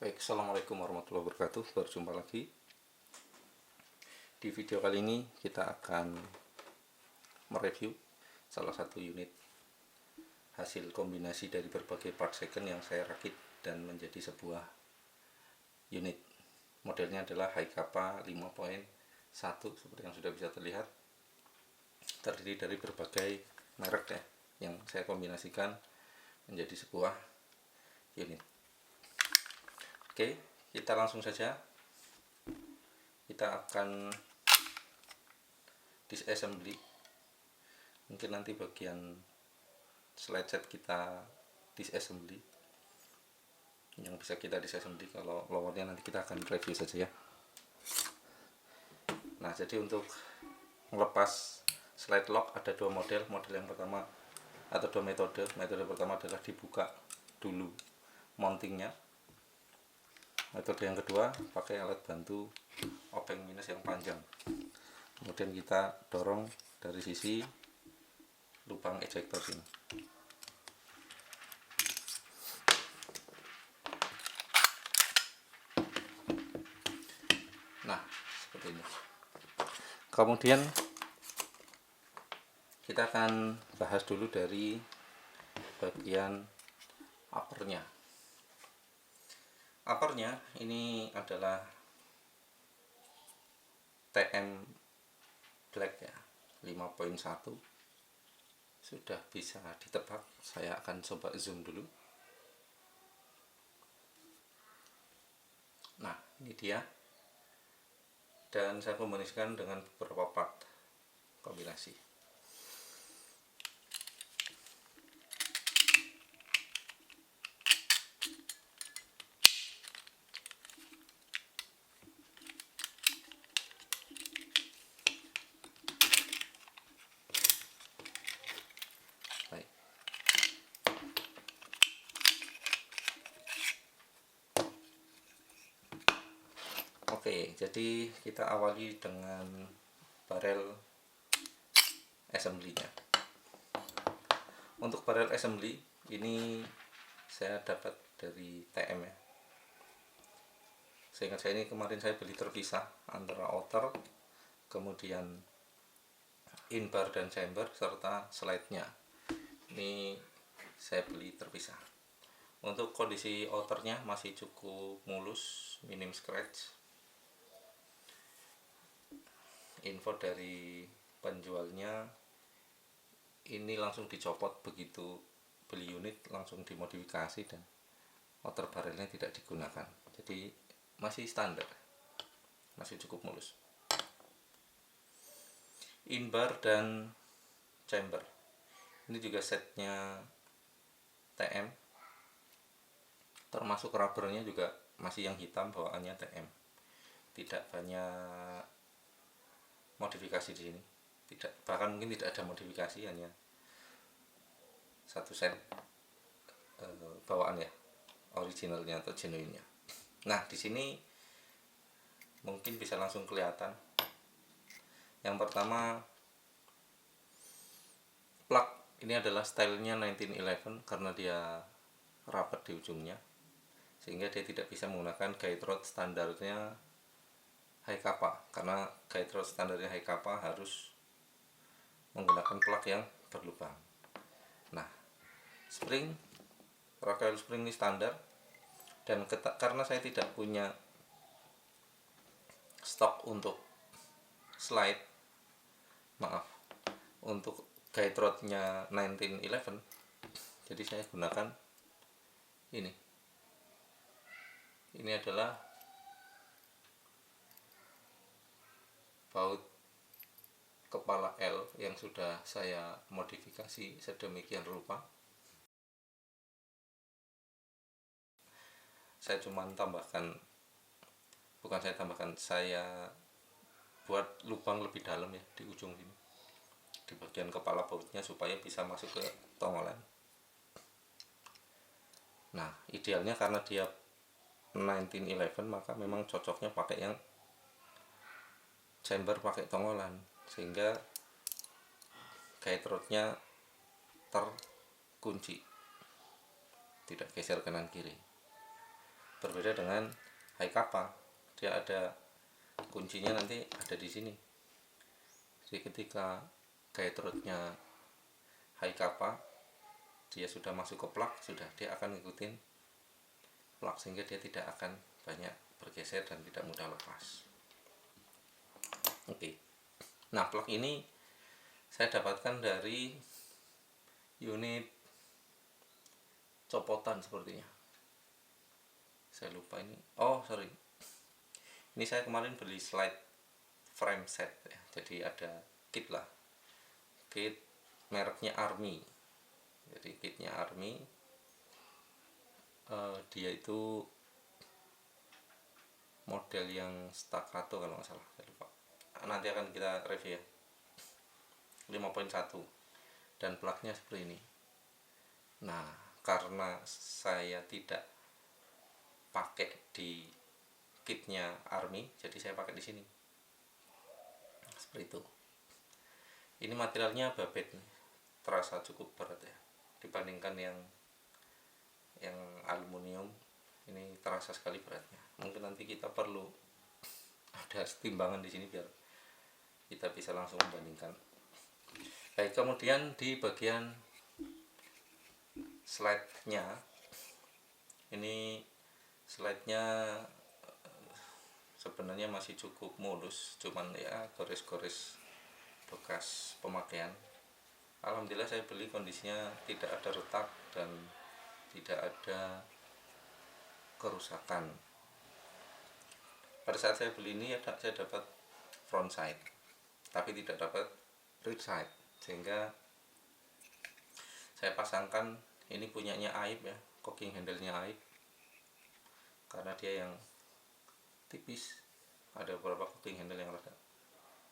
Baik, assalamualaikum warahmatullahi wabarakatuh. Berjumpa lagi. Di video kali ini kita akan mereview salah satu unit hasil kombinasi dari berbagai part second yang saya rakit dan menjadi sebuah unit. Modelnya adalah Haikapa 5.1 seperti yang sudah bisa terlihat. Terdiri dari berbagai merek yang saya kombinasikan menjadi sebuah unit. Oke, kita langsung saja. Kita akan disassembly. Mungkin nanti bagian slide set kita disassembly. Yang bisa kita disassembly, kalau lowernya nanti kita akan review saja ya. Nah, jadi untuk melepas slide lock ada dua model. Model yang pertama atau dua metode. Metode pertama adalah dibuka dulu mountingnya. Metode yang kedua pakai alat bantu obeng minus yang panjang. Kemudian kita dorong dari sisi lubang ejector sini. Nah, seperti ini. Kemudian kita akan bahas dulu dari bagian uppernya. Uppernya ini adalah TM Black ya, 5.1. Sudah bisa ditebak. Saya akan coba zoom dulu. Nah, ini dia. Dan saya kombinasikan dengan beberapa part kombinasi. Baik. Oke, jadi kita awali dengan barel assembly-nya. Untuk barel assembly ini saya dapat dari TM ya. Seingat saya ini kemarin saya beli terpisah antara outer, kemudian inbar dan chamber serta slide-nya. Ini saya beli terpisah. Untuk kondisi outernya masih cukup mulus, minim scratch. Info dari penjualnya ini langsung dicopot begitu beli unit, langsung dimodifikasi dan outer barrelnya tidak digunakan. Jadi masih standar, masih cukup mulus. Inbar dan chamber ini juga setnya TM, termasuk rubbernya juga masih yang hitam, bawaannya TM. Tidak banyak modifikasi di sini, bahkan mungkin tidak ada modifikasi, hanya satu set bawaan ya, originalnya atau genuine-nya. Nah, di sini mungkin bisa langsung kelihatan. Yang pertama, plug ini adalah stylenya 1911 karena dia rapat di ujungnya, sehingga dia tidak bisa menggunakan guide rod standarnya Haikapa, karena guide rod standarnya Haikapa harus menggunakan plug yang berlubang. Nah, spring, recoil spring ini standar, dan karena saya tidak punya stok untuk slide, untuk guide rodnya 1911, jadi saya gunakan ini. Ini adalah baut kepala L yang sudah saya modifikasi sedemikian rupa. Saya cuma tambahkan, saya buat lubang lebih dalam ya di ujung sini, di bagian kepala bautnya, supaya bisa masuk ke tongolan. Nah, idealnya karena dia 1911 maka memang cocoknya pakai yang chamber pakai tongolan, sehingga guide rodnya terkunci, tidak geser kanan kiri. Berbeda dengan high kappa, dia ada kuncinya, nanti ada di sini. Jadi ketika guide rod-nya high kappa, dia sudah masuk ke plug, sudah dia akan ngikutin plug sehingga dia tidak akan banyak bergeser dan tidak mudah lepas. Oke. Nah, plug ini saya dapatkan dari unit copotan sepertinya. Saya lupa ini. Oh, sorry. Ini saya kemarin beli slide frame set ya. Jadi ada kit lah. Kit mereknya Army. Jadi kitnya Army. Dia itu model yang staccato kalau nggak salah, saya lupa. Nanti akan kita review ya. 5.1 dan plugnya seperti ini. Nah, karena saya tidak pakai di kitnya Army, jadi saya pakai di sini. Seperti itu. Ini materialnya babet, terasa cukup berat ya dibandingkan yang aluminium. Ini terasa sekali beratnya. Mungkin nanti kita perlu ada timbangan di sini biar kita bisa langsung membandingkan. Baik, kemudian di bagian slide-nya, ini slide-nya sebenarnya masih cukup mulus, cuman ya gores-gores bekas pemakaian. Alhamdulillah saya beli kondisinya tidak ada retak dan tidak ada kerusakan. Pada saat saya beli ini saya dapat front side, tapi tidak dapat rear side, sehingga saya pasangkan. Ini punyanya Aib ya, cocking handle-nya Aib, karena dia yang tipis. Ada beberapa cocking handle yang rada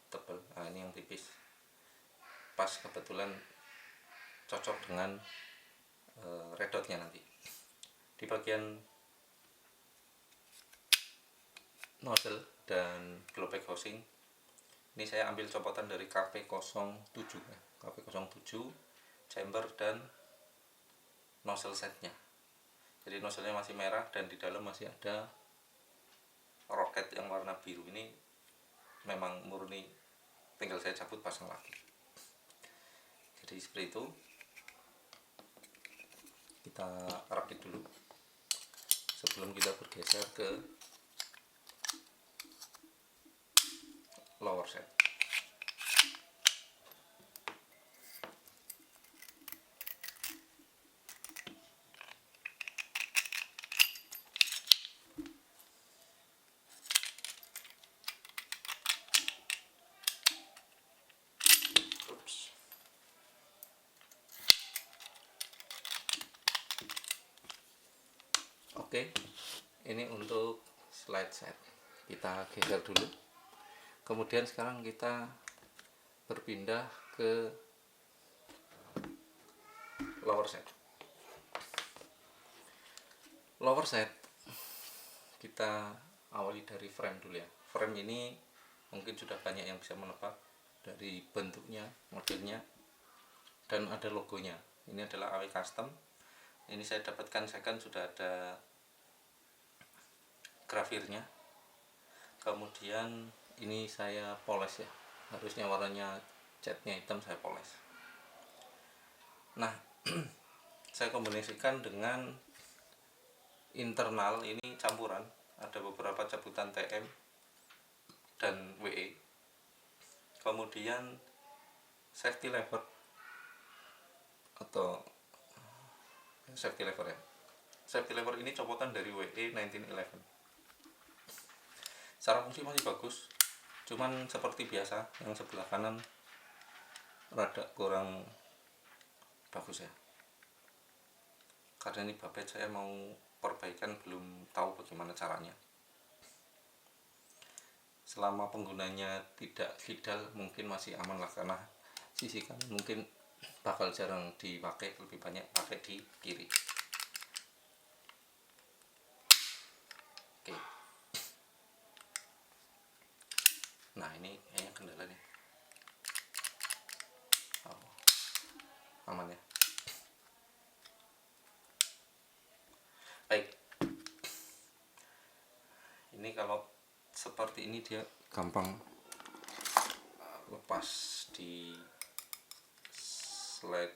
tebal. Nah, ini yang tipis, pas kebetulan cocok dengan red dotnya nanti. Di bagian nozzle dan blowback housing, ini saya ambil copotan dari KP07 ya. KP07 chamber dan nozzle setnya. Jadi nozzle-nya masih merah dan di dalam masih ada roket yang warna biru. Ini memang murni tinggal saya cabut pasang lagi. Jadi seperti itu. Kita rakit dulu sebelum kita bergeser ke lower set. Oke, ini untuk slide set kita geser dulu. Kemudian sekarang kita berpindah ke lower set. Lower set kita awali dari frame dulu ya. Frame ini mungkin sudah banyak yang bisa menebak dari bentuknya, modelnya, dan ada logonya. Ini adalah AW Custom. Ini saya dapatkan second, sudah ada grafirnya. Kemudian ini saya poles ya, harusnya warnanya catnya hitam, saya poles. Nah, saya kombinasikan dengan internal, ini campuran, ada beberapa cabutan TM dan WE. Kemudian safety lever atau safety lever ya. Safety lever ini copotan dari WE 1911. Secara fungsi masih bagus, cuman seperti biasa yang sebelah kanan rada kurang bagus ya. Karena ini babet, saya mau perbaikan, belum tahu bagaimana caranya. Selama penggunanya tidak kidal mungkin masih aman lah, karena sisi kanan mungkin bakal jarang dipakai, lebih banyak pakai di kiri. Oke. Nah, ini kayaknya kendalanya. Oh, aman ya. Baik. Ini kalau seperti ini dia gampang lepas di slide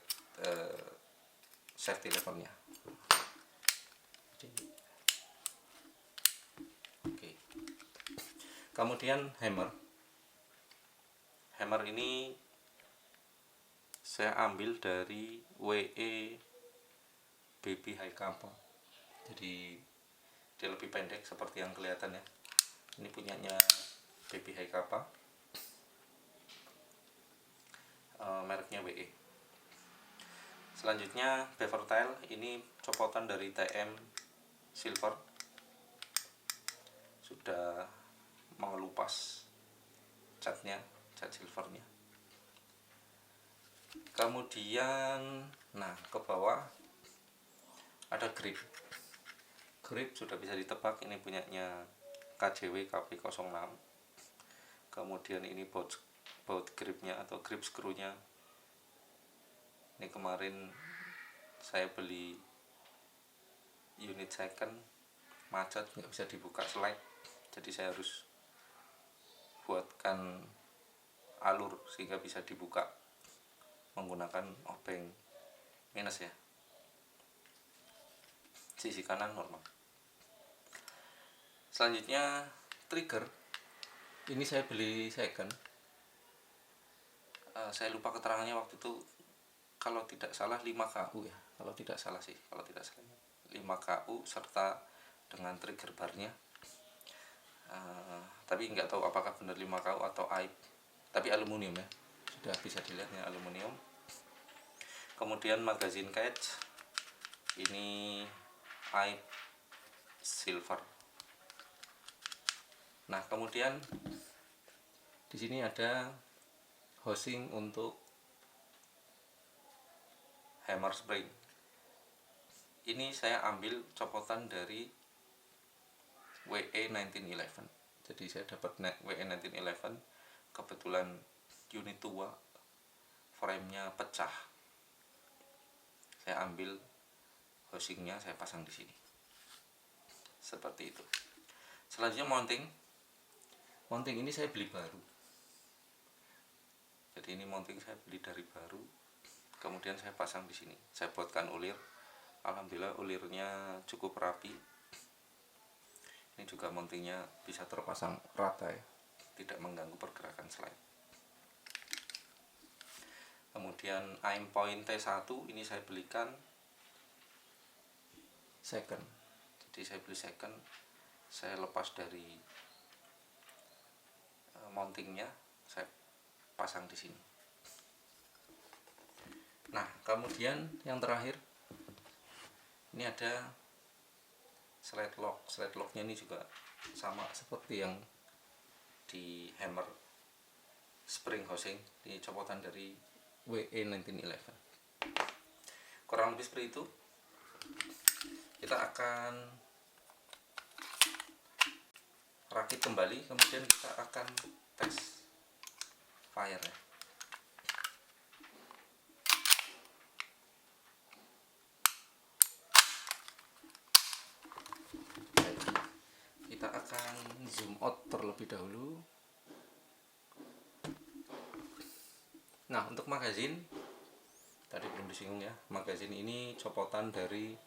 safety levelnya. Oke. Kemudian hammer ini saya ambil dari WE Baby High Kappa, jadi dia lebih pendek seperti yang kelihatan ya. Ini punyanya Baby High Kappa, mereknya WE. Selanjutnya beaver tail, ini copotan dari TM Silver, sudah mengelupas catnya, cat silvernya. Kemudian nah ke bawah ada grip sudah bisa ditebak, ini punyanya KJW KP06. Kemudian ini baut gripnya atau grip screw-nya, ini kemarin saya beli unit second, macet nggak bisa dibuka slide, jadi saya harus buatkan alur sehingga bisa dibuka menggunakan obeng minus ya. Sisi kanan normal. Selanjutnya trigger, ini saya beli second. Saya lupa keterangannya waktu itu, kalau tidak salah 5 KU ya, kalau tidak salah 5 KU serta dengan trigger barnya. Tapi nggak tahu apakah benar 5 KU atau AIP, tapi aluminium ya, sudah bisa dilihat ya, aluminium. Kemudian magazine catch, ini AIP silver. Nah, kemudian di sini ada housing untuk hammer spring. Ini saya ambil copotan dari WE 1911. Jadi saya dapat WE 1911, kebetulan unit tua, frame-nya pecah. Saya ambil housingnya, saya pasang di sini. Seperti itu. Selanjutnya mounting ini saya beli baru. Jadi ini mounting saya beli dari baru. Kemudian saya pasang di sini. Saya buatkan ulir. Alhamdulillah ulirnya cukup rapi. Ini juga mountingnya bisa terpasang rata ya, tidak mengganggu pergerakan slide. Kemudian aim point T1 ini saya belikan second. Jadi saya beli second, saya lepas dari mountingnya, saya pasang di sini. Nah, kemudian yang terakhir ini ada slide lock. Slide locknya ini juga sama seperti yang di hammer spring housing, di copotan dari WE 1911. Kurang lebih seperti itu. Kita akan rakit kembali, kemudian kita akan tes fire ya. Kita akan zoom out terlebih dahulu. Nah, untuk magazine tadi belum disinggung ya, magazine ini copotan dari,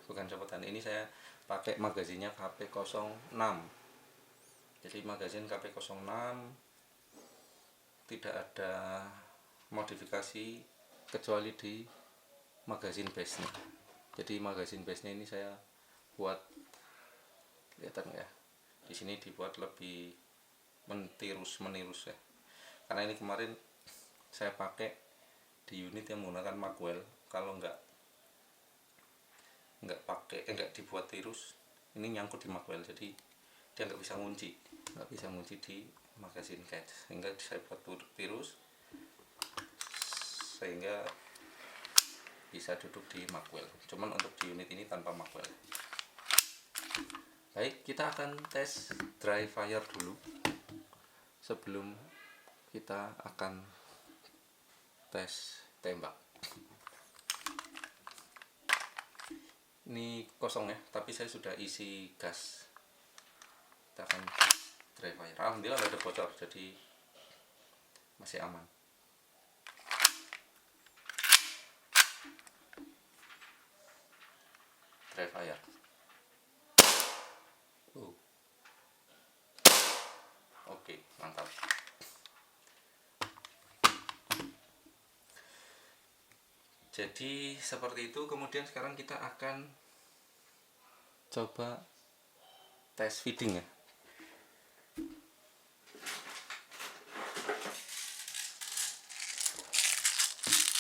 bukan copotan, ini saya pakai magazinnya KP06. Jadi magazine KP06 tidak ada modifikasi kecuali di magazine base nya. Jadi magazine base nya ini saya buat, kelihatan ya, di sini dibuat lebih menirus ya, karena ini kemarin saya pakai di unit yang menggunakan magwell. Kalau nggak dibuat tirus, ini nyangkut di magwell, jadi dia nggak bisa ngunci di magazine catch, sehingga saya buat tirus sehingga bisa duduk di magwell. Cuman untuk di unit ini tanpa magwell. Baik, kita akan tes dry fire dulu sebelum kita akan tes tembak. Ini kosong ya, tapi saya sudah isi gas kita akan dry fire. Alhamdulillah nggak ada bocor, jadi masih aman. Dry fire. Oke, mantap. Jadi seperti itu. Kemudian sekarang kita akan coba tes feeding ya.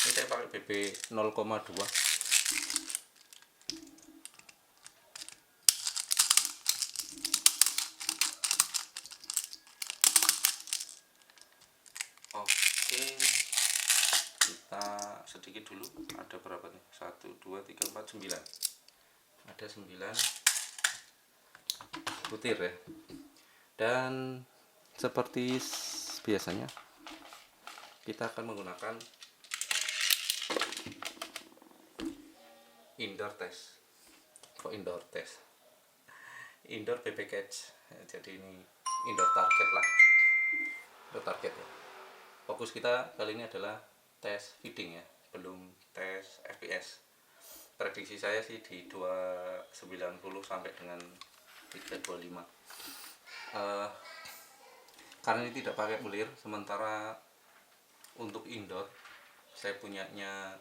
Ini saya pakai BB 0,2. Oke, kita sedikit dulu. Ada berapa nih? 1, 2, 3, 4, 9. Ada 9 butir ya. Dan seperti biasanya kita akan menggunakan indoor test. Indoor test? Indoor BB catch. Jadi ini indoor target lah. Indoor target ya. Fokus kita kali ini adalah tes feeding ya, belum tes FPS. Prediksi saya sih di 290 sampai dengan 325. Karena ini tidak pakai bulir, sementara untuk indoor saya punyanya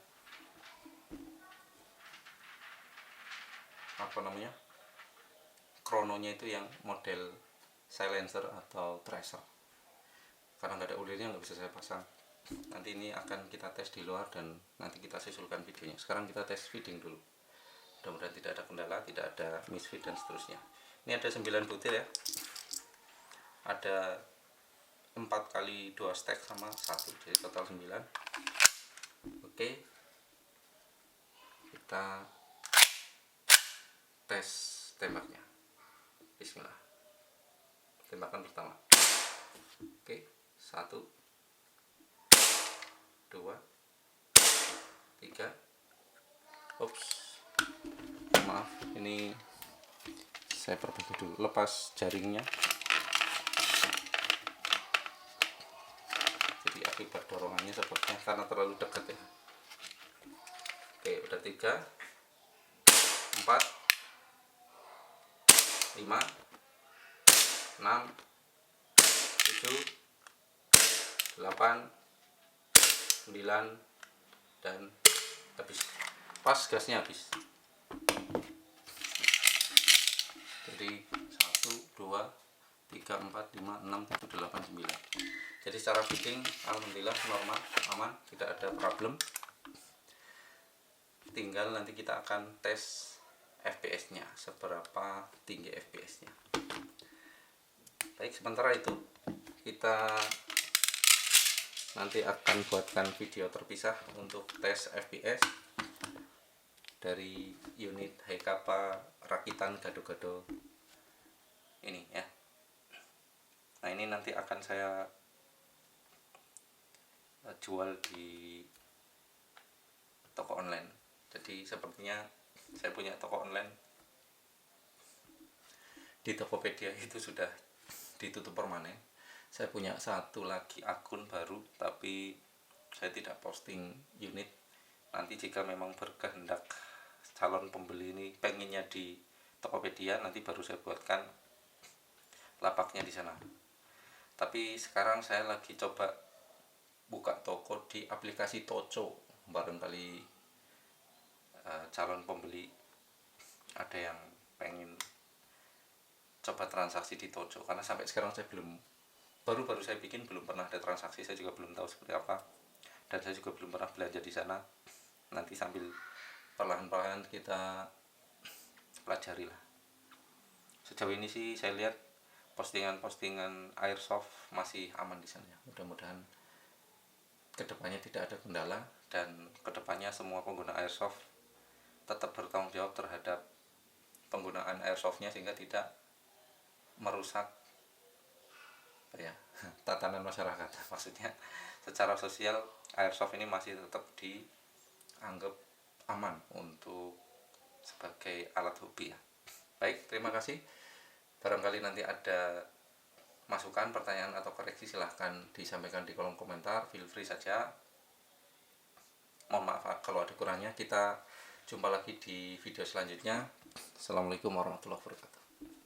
krononya itu yang model silencer atau tracer. Karena nggak ada ulirnya nggak bisa saya pasang. Nanti ini akan kita tes di luar dan nanti kita susulkan videonya. Sekarang kita tes feeding dulu. Mudah-mudahan tidak ada kendala, tidak ada misfeed dan seterusnya. Ini ada 9 butir ya. Ada 4 kali 2 stack sama 1, jadi total 9. Oke, kita tes tembaknya. Bismillah. Tembakan pertama. Oke, 1, 2, 3. Ups, maaf, ini saya perbaiki dulu. Lepas jaringnya. Jadi akibat dorongannya sepertinya karena terlalu dekat ya. Oke, udah 3, 4, 5, 6, 7, 8, 9, dan habis. Pas gasnya habis. Jadi 1, 2, 3, 4, 5, 6, 7, 8, 9. Jadi secara feeding alhamdulillah normal, aman, tidak ada problem. Tinggal nanti kita akan tes FPS-nya, seberapa tinggi FPS-nya. Baik, sementara itu kita nanti akan buatkan video terpisah untuk tes FPS dari unit Haikapa rakitan gado-gado ini ya. Nah, ini nanti akan saya jual di toko online. Jadi sepertinya saya punya toko online. Di Tokopedia itu sudah ditutup permanen. Saya punya satu lagi akun baru, tapi saya tidak posting unit. Nanti jika memang berkehendak calon pembeli ini pengennya di Tokopedia, nanti baru saya buatkan lapaknya di sana. Tapi sekarang saya lagi coba buka toko di aplikasi Toco. Barangkali calon pembeli ada yang pengen coba transaksi di Toco, karena sampai sekarang saya baru saya bikin, belum pernah ada transaksi. Saya juga belum tahu seperti apa, dan saya juga belum pernah belanja di sana. Nanti sambil perlahan-lahan kita pelajari lah. Sejauh ini sih saya lihat postingan airsoft masih aman di sana. Mudah-mudahan kedepannya tidak ada kendala, dan kedepannya semua pengguna airsoft tetap bertanggung jawab terhadap penggunaan airsoftnya, sehingga tidak merusak ya tatanan masyarakat. Maksudnya secara sosial airsoft ini masih tetap dianggap aman untuk sebagai alat hobi ya. Baik, terima kasih. Barangkali nanti ada masukan, pertanyaan atau koreksi silahkan disampaikan di kolom komentar, feel free saja. Mohon maaf kalau ada kurangnya. Kita jumpa lagi di video selanjutnya. Assalamualaikum warahmatullahi wabarakatuh.